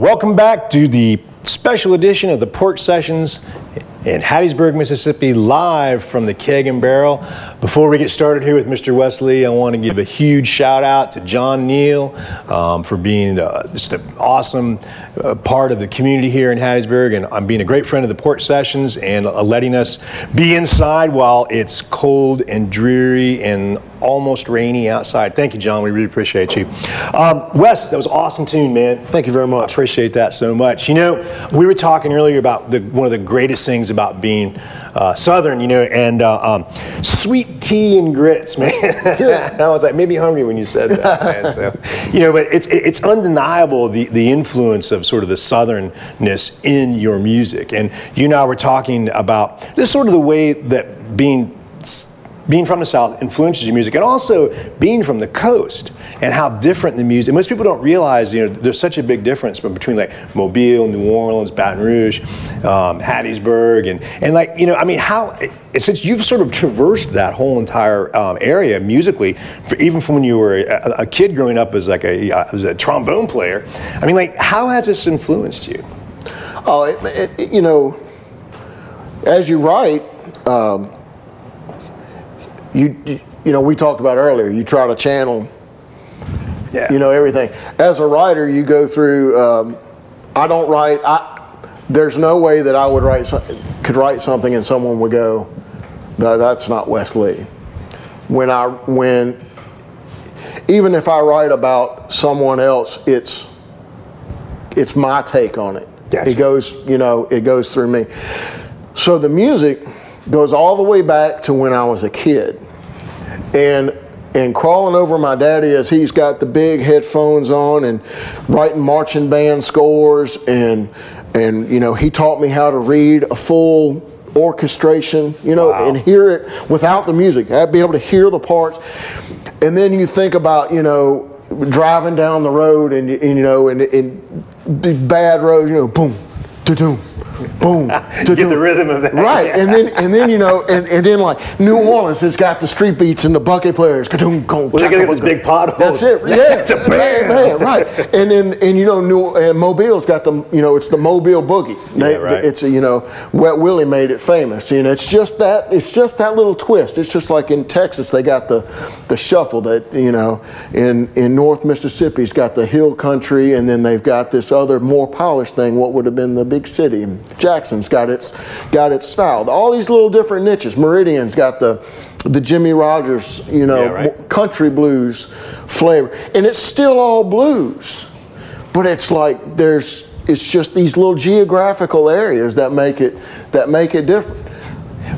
welcome back to the special edition of the Porch Sessions in Hattiesburg, Mississippi, live from the Keg and Barrel. Before we get started here with Mr. Wes Lee, I want to give a huge shout out to John Neal for being just an awesome part of the community here in Hattiesburg, and being a great friend of the Porch Sessions and letting us be inside while it's cold and dreary and almost rainy outside. Thank you, John. We really appreciate you. Wes, that was an awesome tune, man. Thank you very much. I appreciate that so much. You know, we were talking earlier about one of the greatest things about being Southern, you know, and sweet tea and grits, man. I was like, maybe hungry when you said that, man. So, you know, but it's undeniable the influence of sort of the Southernness in your music. And you and I were talking about this sort of the way that being from the South influences your music, and also being from the coast and how different the music. Most people don't realize, you know, there's such a big difference between like Mobile, New Orleans, Baton Rouge, Hattiesburg, and like, you know, I mean, how, since you've sort of traversed that whole entire area musically, even from when you were a kid growing up as like as a trombone player, I mean, like, how has this influenced you? Oh, you know, as you write, you know, we talked about earlier, you try to channel, you know, everything. As a writer, you go through, I don't write, there's no way that I would could write something and someone would go, no, that's not Wes Lee. Even if I write about someone else, it's my take on it. Gotcha. It goes, you know, it goes through me. So the music goes all the way back to when I was a kid, and crawling over my daddy as he's got the big headphones on and writing marching band scores, and you know, he taught me how to read a full orchestration, you know, and hear it without the music. I'd be able to hear the parts. And then you think about, you know, driving down the road and you know, and bad roads, you know, boom, da-doom, boom, get the rhythm of that, right? And then you know, and then like New Orleans has got the street beats and the bucket players. Well, they got this big pot. That's it. Yeah, it's a band, right? And you know, Mobile's got the, you know, it's the Mobile boogie. Right. It's a, you know, Wet Willie made it famous. You know, it's just that little twist. It's just like in Texas they got the shuffle that, you know, in North Mississippi's got the hill country, and then they've got this other more polished thing. What would have been the big city? Jackson's got its style. All these little different niches. Meridian's got the Jimmy Rogers, you know, country blues flavor, and it's still all blues, but it's like it's just these little geographical areas that make it different.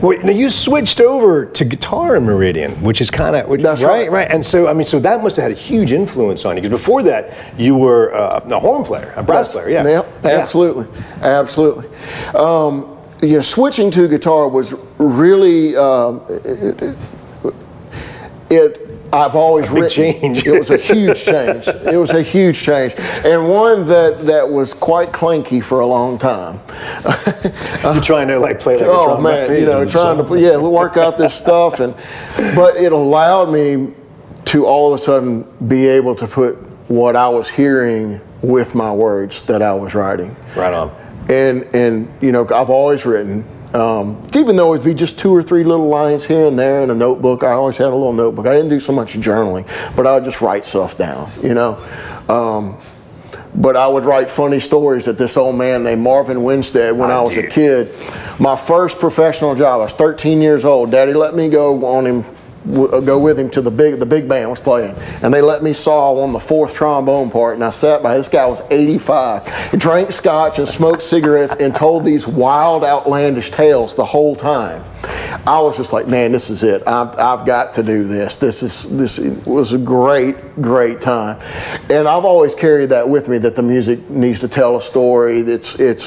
Well, now you switched over to guitar in Meridian, which is kind of right. And so, I mean, so that must have had a huge influence on you, because before that you were a horn player, a brass player. Yeah, absolutely. You know, switching to guitar was really I've always written. Change. It was a huge change. It was a huge change, and one that was quite clanky for a long time. You're trying to like play like a oh man, you know, trying to work out this stuff, but it allowed me to all of a sudden be able to put what I was hearing with my words that I was writing. Right on. And you know, I've always written. Even though it'd be just 2 or 3 little lines here and there in a notebook, I always had a little notebook. I didn't do so much journaling, but I would just write stuff down, you know. But I would write funny stories that this old man named Marvin Winstead, when I was a kid, my first professional job, I was 13 years old. Daddy let me go with him to the big band was playing, and they let me saw on the 4th trombone part, and I sat by, this guy was 85. He drank scotch and smoked cigarettes and told these wild, outlandish tales the whole time. I was just like, man, this is it. I've got to do this. This was a great time, and I've always carried that with me, that the music needs to tell a story. It's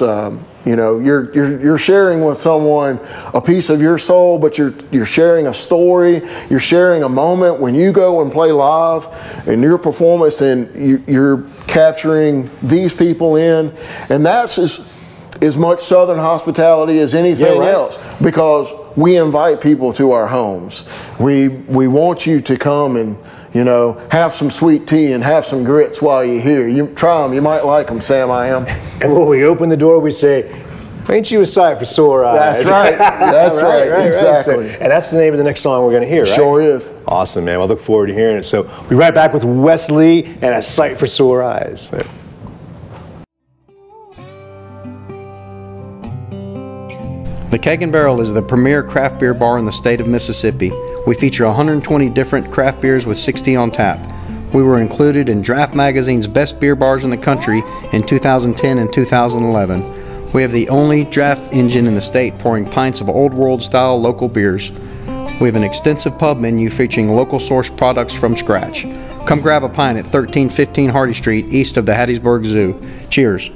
you know, you're sharing with someone a piece of your soul, but you're sharing a story. You're sharing a moment when you go and play live, and your performance, and you're capturing these people in, and that's as much Southern hospitality as anything else, because we invite people to our homes. We want you to come and, You know, have some sweet tea and have some grits while you're here. You try them. You might like them, Sam. I am. And when we open the door, we say, "Ain't you a sight for sore eyes?" That's right. That's right. Exactly. So, and that's the name of the next song we're going to hear, right? Sure is. Awesome, man. I look forward to hearing it. So we'll be right back with Wes Lee and A Sight for Sore Eyes. The Keg and Barrel is the premier craft beer bar in the state of Mississippi. We feature 120 different craft beers with 60 on tap. We were included in Draft Magazine's Best Beer Bars in the Country in 2010 and 2011. We have the only draft engine in the state pouring pints of old world style local beers. We have an extensive pub menu featuring local source products from scratch. Come grab a pint at 1315 Hardy Street east of the Hattiesburg Zoo. Cheers.